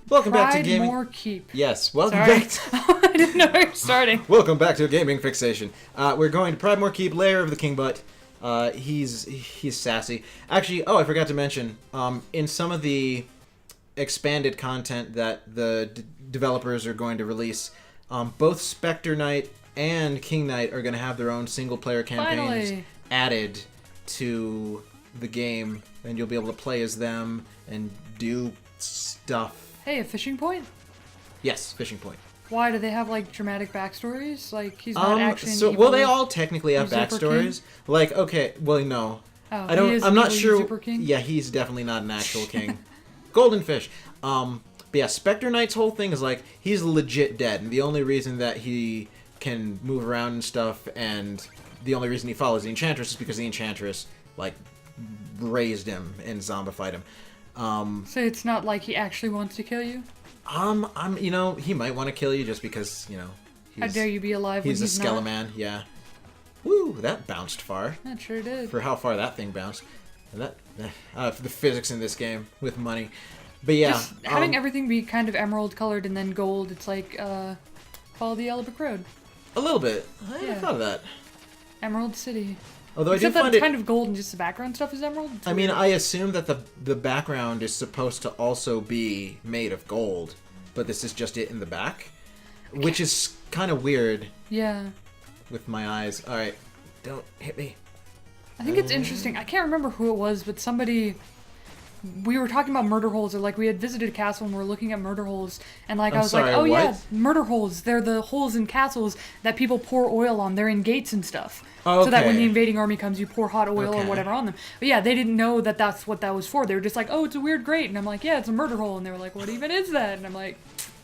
Welcome back to Gaming... Pridemoor Keep. Yes, welcome Sorry. back to... I didn't know you were starting. Welcome back to Gaming Fixation. We're going to Pridemoor Keep, Lair of the King Butt. He's sassy. Actually, I forgot to mention, in some of the expanded content that the developers are going to release, both Spectre Knight and King Knight are going to have their own single-player campaigns added to the game, and you'll be able to play as them and do stuff. Hey, a fishing point? Yes, fishing point. Why do they have like dramatic backstories? Like he's not actually an evil well, they all technically have usurper backstories. king? Like, okay, well, no, Oh, I don't. he is I'm an not evil sure. usurper king? Yeah, he's definitely not an actual king. Golden fish. But yeah, Spectre Knight's whole thing is like he's legit dead, and the only reason that he can move around and stuff, and the only reason he follows the Enchantress is because the Enchantress like raised him and zombified him. So it's not like he actually wants to kill you? He might want to kill you just because, How dare you be alive when he's a he's not? Skeleman, yeah. Woo, that bounced far. That sure did. For how far that thing bounced. And for the physics in this game with money. But yeah. Just having everything be kind of emerald colored and then gold, it's like, follow the Yellow Brick Road. A little bit. I never Yeah. thought of that. Emerald City. Although Except I do that find it's it... kind of gold and just the background stuff is emerald. It's I mean, weird. I assume that the background is supposed to also be made of gold. But this is just it in the back. Which is kind of weird. Yeah. With my eyes. Alright. Don't hit me. I think it's interesting. I can't remember who it was, but somebody... We were talking about murder holes, or like we had visited a castle and we were looking at murder holes, and like I was sorry, like, oh what? yeah, murder holes. They're the holes in castles that people pour oil on. They're in gates and stuff. Oh, So that when the okay. invading army comes, you pour hot oil or Okay. whatever on them. But yeah, they didn't know that that's what that was for. They were just like, oh, it's a weird grate. And I'm like, yeah, it's a murder hole. And they were like, what even is that? And I'm like,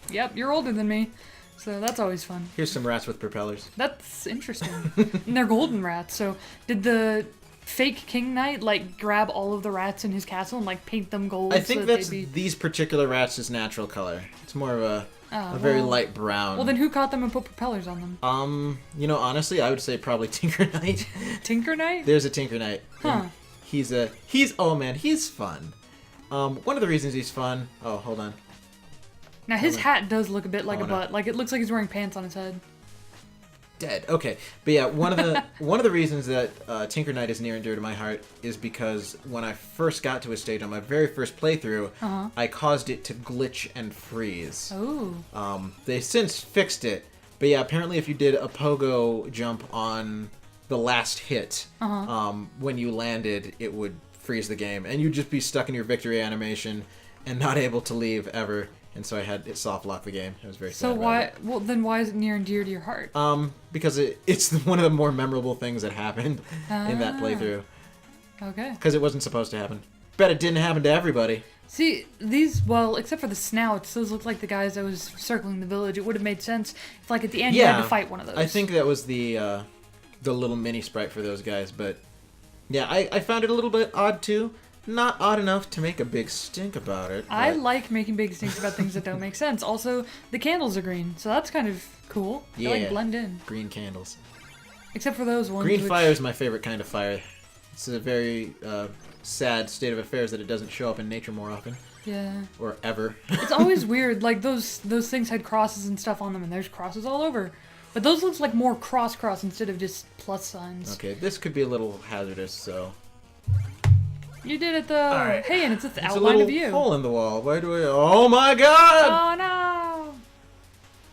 yep, you're older than me. So that's always fun. Here's some rats with propellers. That's interesting. And they're golden rats. So did the fake King Knight like grab all of the rats in his castle and like paint them gold? I think so that's they'd be... these particular rats' natural color. It's more of a very light brown. Well, then who caught them and put propellers on them? Honestly, I would say probably Tinker Knight. Tinker Knight? There's a Tinker Knight. Huh. He's oh man, he's fun. One of the reasons he's fun. Oh, hold on. Now his hat does look a bit like a no. butt. Like it looks like he's wearing pants on his head. Dead. Okay, but yeah, one of the reasons that Tinker Knight is near and dear to my heart is because when I first got to a stage on my very first playthrough, I caused it to glitch and freeze. Oh. They since fixed it, but yeah, apparently if you did a pogo jump on the last hit, when you landed, it would freeze the game, and you'd just be stuck in your victory animation and not able to leave ever. And so I had it soft lock the game. I was very sad So about why? it. Well, then why is it near and dear to your heart? Because it's one of the more memorable things that happened in that playthrough. Okay. Because it wasn't supposed to happen. Bet it didn't happen to everybody. See, these, well, except for the snouts, those look like the guys that was circling the village. It would have made sense if, like, at the end you had to fight one of those. I think that was the little mini sprite for those guys, but yeah, I found it a little bit odd too. Not odd enough to make a big stink about it. I but- like making big stinks about things that don't make sense. Also, the candles are green, so that's kind of cool. They, like, blend in. Green candles. Except for those ones Green which... fire is my favorite kind of fire. It's a very sad state of affairs that it doesn't show up in nature more often. Yeah. Or ever. It's always weird. Like, those things had crosses and stuff on them, and there's crosses all over. But those looks like more cross instead of just plus signs. Okay, this could be a little hazardous, so... You did it, though. Alright. Hey, and it's the It's a outline little of you. hole in the wall. Why do I... Oh my god! Oh, no!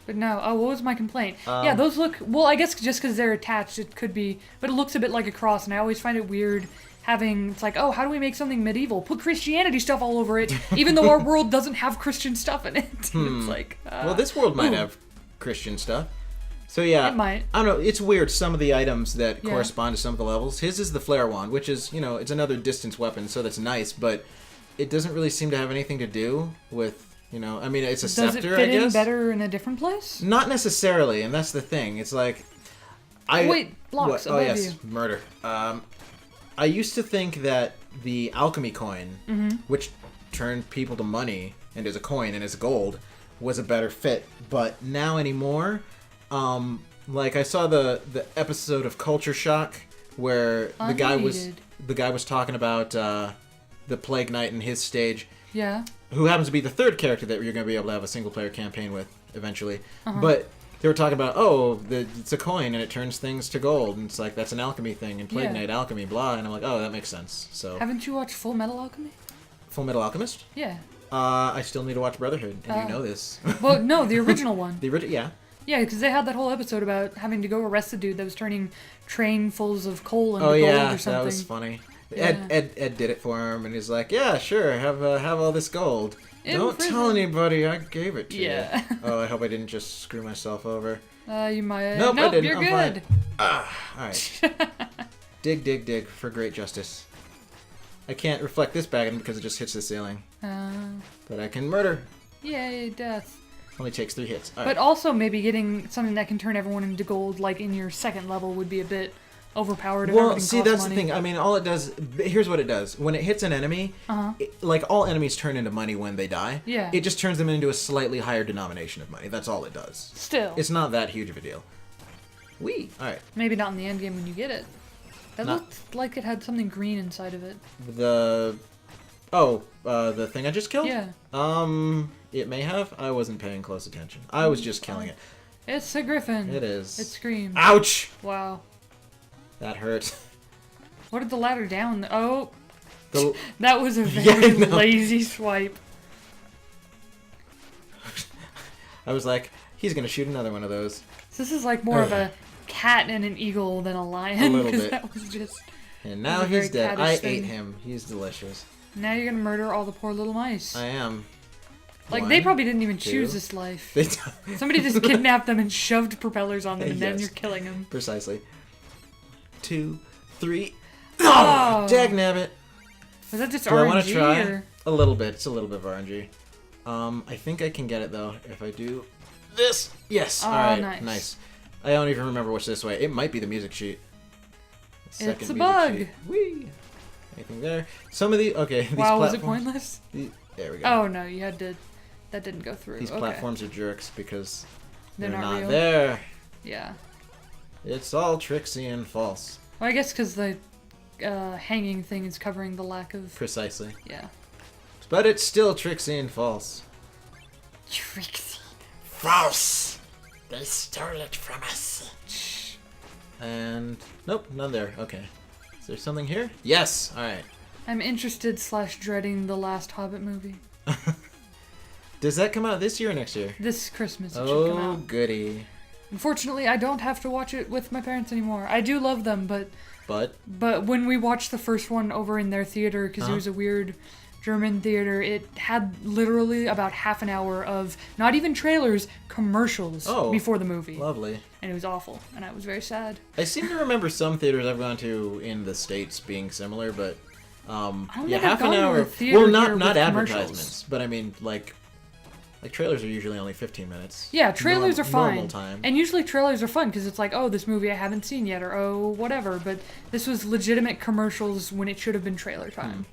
But no. Oh, what was my complaint? Yeah, those look... Well, I guess just because they're attached, it could be... But it looks a bit like a cross, and I always find it weird having... It's like, oh, how do we make something medieval? Put Christianity stuff all over it, even though our world doesn't have Christian stuff in it. It's like... Well, this world might have Christian stuff. So yeah, It might. I don't know. It's weird. Some of the items that Yeah. correspond to some of the levels. His is the flare wand, which is it's another distance weapon, so that's nice. But it doesn't really seem to have anything to do with I mean, it's a Does scepter, it fit I guess. in better in a different place? Not necessarily, and that's the thing. It's like Wait, blocks Oh above yes, you. murder. I used to think that the alchemy coin, which turned people to money and is a coin and is gold, was a better fit. But now anymore. Like I saw the episode of Culture Shock where the guy was talking about the Plague Knight and his stage. Yeah. who happens to be the third character that you're going to be able to have a single-player campaign with eventually. Uh-huh. But they were talking about, it's a coin and it turns things to gold, and it's like, that's an alchemy thing, and Plague Knight, alchemy, blah, and I'm like, oh, that makes sense. So Haven't you watched Full Metal Alchemy? Full Metal Alchemist? Yeah. I still need to watch Brotherhood, and you know this. Well, no, the original one. The original, yeah. Yeah, because they had that whole episode about having to go arrest a dude that was turning trainfuls of coal into Oh gold yeah, or something. that was funny. Yeah. Ed did it for him, and he's like, "Yeah, sure, have all this gold. Don't tell anybody I gave it to you." Oh, I hope I didn't just screw myself over. You might. Nope, I didn't. You're I'm good. Fine. All right. dig for great justice. I can't reflect this back at him because it just hits the ceiling. But I can murder. Yay, death. Only takes 3 hits. All But right. also maybe getting something that can turn everyone into gold, like in your second level, would be a bit overpowered. Well, see, that's the thing. I mean, all it does... Here's what it does. When it hits an enemy, like, all enemies turn into money when they die. Yeah. It just turns them into a slightly higher denomination of money. That's all it does. Still. It's not that huge of a deal. Whee! Alright. Maybe not in the end game when you get it. That Not- looked like it had something green inside of it. The thing I just killed? Yeah. It may have. I wasn't paying close attention. I was just killing it. It's a griffin. It is. It screams. Ouch! Wow. That hurt. What did the ladder down? Oh, The... that was a very Yeah, I know. lazy swipe. I was like, he's gonna shoot another one of those. So this is like more of a cat and an eagle than a lion. A little 'cause bit. That was just. And now a very he's dead. caddish I thing. ate him. He's delicious. Now you're gonna murder all the poor little mice. I am. Like, One, they probably didn't even two. choose this life. They Somebody just kidnapped them and shoved propellers on them, and then Yes. you're killing them. Precisely. 2, 3. Oh! Oh! Dagnabbit. Was that just Do I want RNG to try? or? A little bit. It's a little bit of RNG. I think I can get it, though, if I do this. Yes! Oh, Alright, nice. I don't even remember which this way. It might be the music sheet. It's a music bug. sheet. Whee! Anything there? Some of the... Okay, these Wow, was it platforms... pointless? There we go. Oh no, you had to. That didn't go through. These okay. platforms are jerks because They're they're not not real. there. Yeah. It's all tricksy and false. Well, I guess because the hanging thing is covering the lack of. Precisely. Yeah. But it's still tricksy and false. Trixie. False! They stole it from us. And... Nope, none there. Okay. Is there something here? Yes! Alright. I'm interested / dreading the last Hobbit movie. Does that come out this year or next year? This Christmas it should come Oh, out. goody. Unfortunately, I don't have to watch it with my parents anymore. I do love them, but But... when we watched the first one over in their theater, because it was a weird German theater, it had literally about half an hour of not even trailers, commercials before the movie. Lovely. And it was awful, and I was very sad. I seem to remember some theaters I've gone to in the States being similar, but... I don't yeah, think I've half an gone to hour. a theater Well, here not with advertisements, but I mean, like trailers are usually only 15 minutes. Yeah, trailers are fine. Normal time. And usually trailers are fun because it's like, oh, this movie I haven't seen yet, or oh, whatever. But this was legitimate commercials when it should have been trailer time.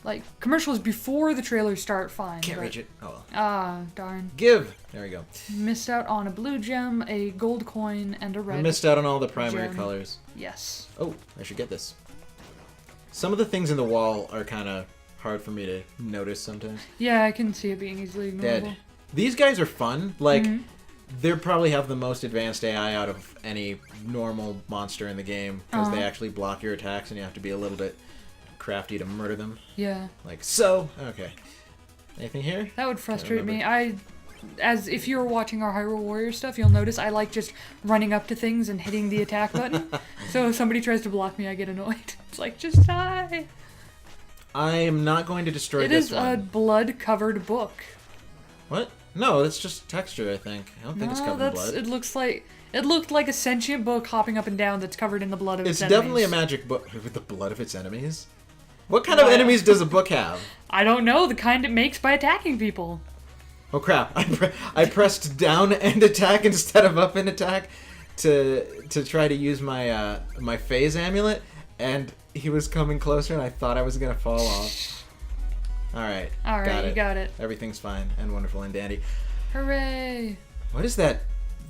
Like, commercials before the trailers start, fine. Can't but- reach it. Oh well. Ah, darn. Give! There we go. Missed out on a blue gem, a gold coin, and a red. I missed out on all the primary gem. colors. Yes. Oh, I should get this. Some of the things in the wall are kind of hard for me to notice sometimes. Yeah, I can see it being easily ignorable. Dead. These guys are fun. Like, they probably have the most advanced AI out of any normal monster in the game because they actually block your attacks and you have to be a little bit crafty to murder them. Yeah. Like so. Okay. Anything here? That would frustrate me. As if you were watching our Hyrule Warrior stuff, you'll notice I like just running up to things and hitting the attack button. So if somebody tries to block me, I get annoyed. It's like, just die. I am not going to destroy It this is one. a blood-covered book. What? No, that's just texture, I think. I don't think it's covered in blood. It looked like a sentient book hopping up and down that's covered in the blood of its It's enemies. definitely a magic book with the blood of its enemies. What kind of enemies does a book have? I don't know, the kind it makes by attacking people. Oh crap! I pressed down and attack instead of up and attack to try to use my my phase amulet, and he was coming closer, and I thought I was gonna fall off. All right, Alright, you got it. Everything's fine and wonderful and dandy. Hooray! What is that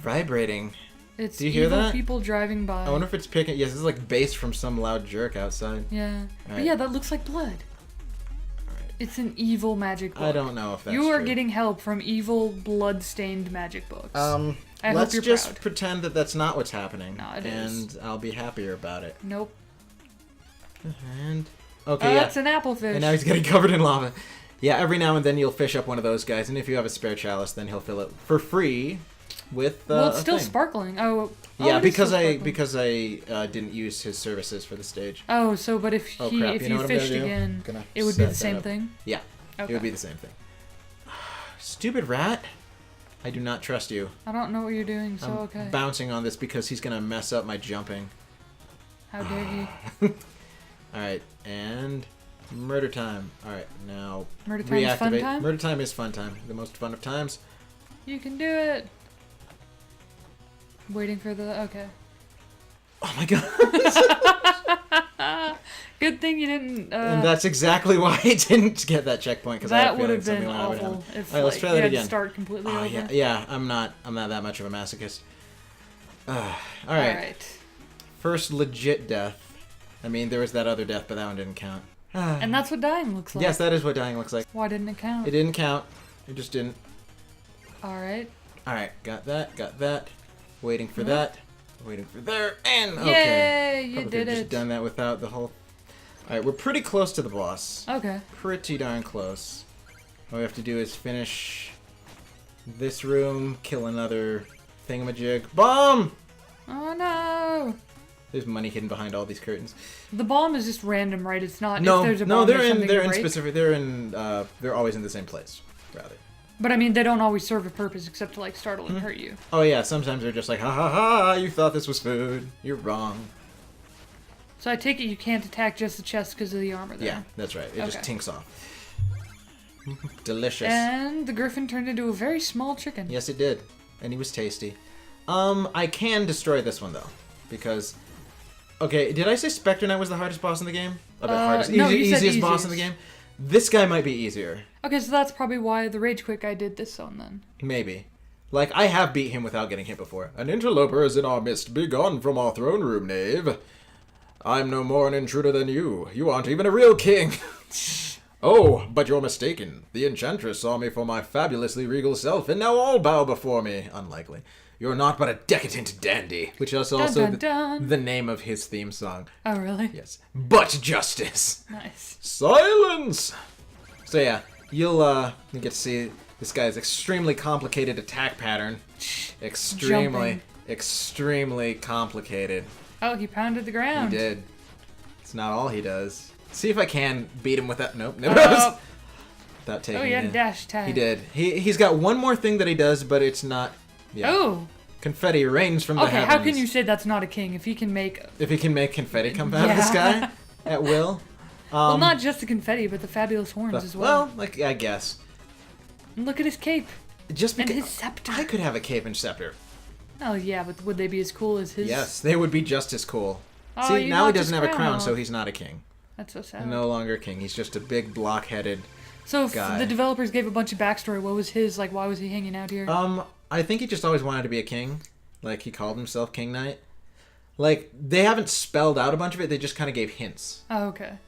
vibrating? It's Do you hear evil that? people driving by. I wonder if it's picking. Yes, this is like bass from some loud jerk outside. Yeah. But Alright. yeah, that looks like blood. All right. It's an evil magic book. I don't know if that's You are true. getting help from evil, blood-stained magic books. I let's hope you're just proud. pretend that that's not what's happening. No, it and is. I'll be happier about it. Nope. And okay, yeah. That's an applefish. And now he's getting covered in lava. Yeah, every now and then you'll fish up one of those guys, and if you have a spare chalice, then he'll fill it for free with well, it's a still thing. sparkling. Oh, Yeah, it is because still I sparkling. didn't use his services for the stage. Oh, so but if Oh, he crap. if You know you what I'm fished gonna do? again, Gonna it would be set the that same up. thing. Yeah, Okay. it would be the same thing. Stupid rat! I do not trust you. I don't know what you're doing, so I'm okay. bouncing on this because he's gonna mess up my jumping. How dare he? All right, and murder time. All right, now Murder time is fun reactivate. time? Murder time is fun time. The most fun of times. You can do it. Waiting for the okay. Oh my god! Good thing you didn't. And that's exactly why I didn't get that checkpoint because I had a That would feeling have been something would happen. awful if All right, let's try you that had to again. start completely Oh over. yeah. I'm not that much of a masochist. All right. All right. First legit death. I mean, there was that other death, but that one didn't count. And that's what dying looks like. Yes, that is what dying looks like. Why didn't it count? It didn't count. It just didn't. All right. All right, got that. Got that. Waiting for that. Waiting for there. And okay. Yay! You Probably did could've it. just done that without the whole. All right, we're pretty close to the boss. Okay. Pretty darn close. All we have to do is finish this room, kill another thingamajig. Bomb! Oh no! There's money hidden behind all these curtains. The bomb is just random, right? It's not. No, if there's a no, bomb, they're there's in. something They're to in break. specific. They're in. They're always in the same place, rather. But I mean, they don't always serve a purpose except to like startle Hmm? and hurt you. Oh yeah, sometimes they're just like, ha ha ha! You thought this was food. You're wrong. So I take it you can't attack just the chest because of the armor there. Yeah, that's right. It just Okay. tinks off. Delicious. And the griffin turned into a very small chicken. Yes, it did, and he was tasty. I can destroy this one though, because. Okay, did I say Spectre Knight was the hardest boss in the game? A bit hardest. No, you said easiest boss in the easiest. game. This guy might be easier. Okay, so that's probably why the rage quit guy did this one then. Maybe. Like, I have beat him without getting hit before. An interloper is in our midst. Be gone from our throne room, knave. I'm no more an intruder than you. You aren't even a real king. Oh, but you're mistaken. The enchantress saw me for my fabulously regal self, and now all bow before me. Unlikely. You're not but a decadent dandy. Which is also Dun, dun, dun. the name of his theme song. Oh, really? Yes. But justice. Nice. Silence! So yeah, you get to see this guy's extremely complicated attack pattern. Extremely, extremely complicated. Oh, he pounded the ground. He did. It's not all he does. See if I can beat him with that. Nope, never Oh. does. Without taking Oh, he had a it. dash attack. He did. He's got one more thing that he does, but it's not. Yeah. Oh. Confetti rains from the Okay, heavens. how can you say that's not a king if he can make... If he can make confetti come out of the Yeah. sky at will. well, not just the confetti, but the fabulous horns as well. Well, like I guess. And look at his cape. Just And because his scepter. I could have a cape and scepter. Oh, yeah, but would they be as cool as his? Yes, they would be just as cool. Oh, See, you now he knocked his doesn't have a crown, off. so he's not a king. That's so sad. No longer a king. He's just a big block-headed. So if guy. the developers gave a bunch of backstory, what was his, like, why was he hanging out here? I think he just always wanted to be a king. Like, he called himself King Knight. Like, they haven't spelled out a bunch of it, they just kind of gave hints. Oh, okay.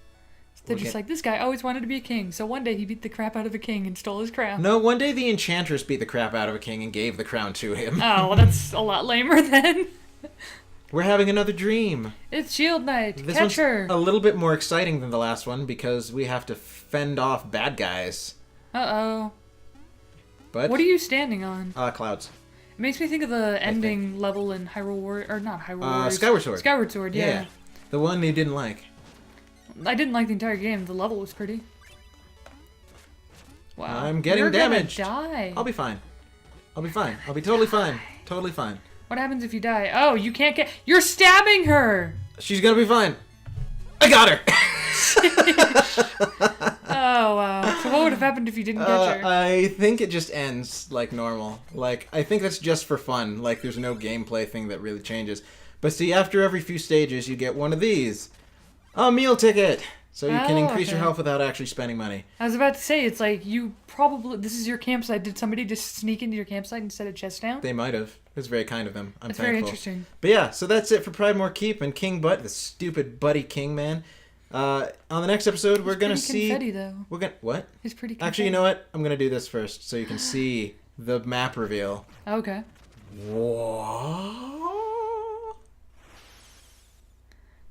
So they're just like, this guy always wanted to be a king, so one day he beat the crap out of a king and stole his crown. No, one day the enchantress beat the crap out of a king and gave the crown to him. Oh, well, that's a lot lamer then. We're having another dream. It's Shield Knight. This Catch one's her. a little bit more exciting than the last one because we have to fend off bad guys. Uh-oh. But What are you standing on? clouds. It makes me think of the ending level in Hyrule Warriors, or not Hyrule Warriors. Skyward Sword. Skyward Sword, yeah. The one you didn't like. I didn't like the entire game. The level was pretty. Wow. I'm getting You're damaged. Gonna die. I'll be fine. I'll be fine. I'll be totally fine. Totally fine. What happens if you die? Oh, you can't get. You're stabbing her. She's gonna be fine. I got her. Oh wow. So what would have happened if you didn't catch her? I think it just ends like normal. Like I think that's just for fun. Like there's no gameplay thing that really changes. But see, after every few stages, you get one of these, a meal ticket. So you can Oh, increase your okay. health without actually spending money. I was about to say, it's like you probably. This is your campsite. Did somebody just sneak into your campsite and set a chest down? They might have. It was very kind of them. I'm That's thankful. very interesting. But yeah, so that's it for Pridemoor Keep and King Butt, the stupid buddy king man. On the next episode, we're gonna see. Confetti, though. We're gonna what? He's pretty. Confetti. Actually, you know what? I'm gonna do this first, so you can see the map reveal. Okay. Whoa.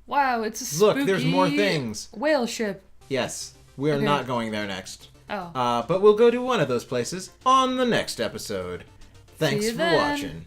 Wow, it's a spooky Look, there's more things. Whale ship. Yes, we are not going there next. Oh. But we'll go to one of those places on the next episode. Thanks See you for then. watching.